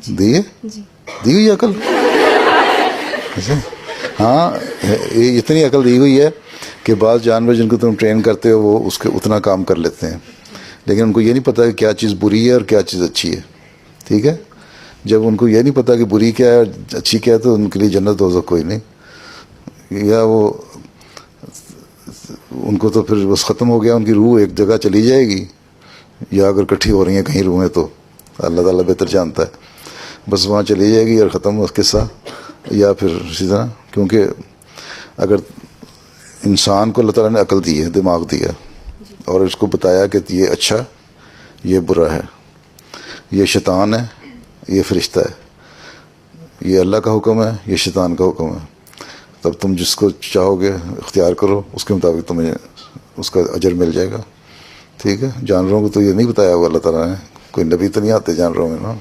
दी है, दी हुई अकल। अच्छा, हाँ, ये इतनी अकल दी हुई है कि बाज़ जानवर जिनको तुम ट्रेन करते हो वो उसके उतना काम कर लेते हैं, लेकिन उनको ये नहीं पता कि क्या चीज़ बुरी है और क्या चीज़ अच्छी है। ठीक है, जब उनको ये नहीं पता कि बुरी क्या है अच्छी क्या है, तो उनके लिए जन्नत दोज़ख कोई नहीं, या वो उनको तो फिर बस ख़त्म हो गया, उनकी रूह एक जगह चली जाएगी, या अगर इकट्ठी हो रही हैं कहीं रूहें तो अल्लाह ताला बेहतर जानता है, बस वहाँ चली जाएगी और ख़त्म हो किस्सा। या फिर इसी तरह, क्योंकि अगर इंसान को अल्लाह ताला ने अकल दी है, दिमाग दिया और इसको बताया कि ये अच्छा ये बुरा है, ये शैतान है ये फरिश्ता है, ये अल्लाह का हुक्म है ये शैतान का हुक्म है, तब तुम जिसको चाहोगे इख्तियार करो, उसके मुताबिक तुम्हें उसका अजर मिल जाएगा। ठीक है, जानवरों को तो ये नहीं बताया हुआ अल्लाह ताला ने, कोई नबी तो नहीं आते जानवरों में ना।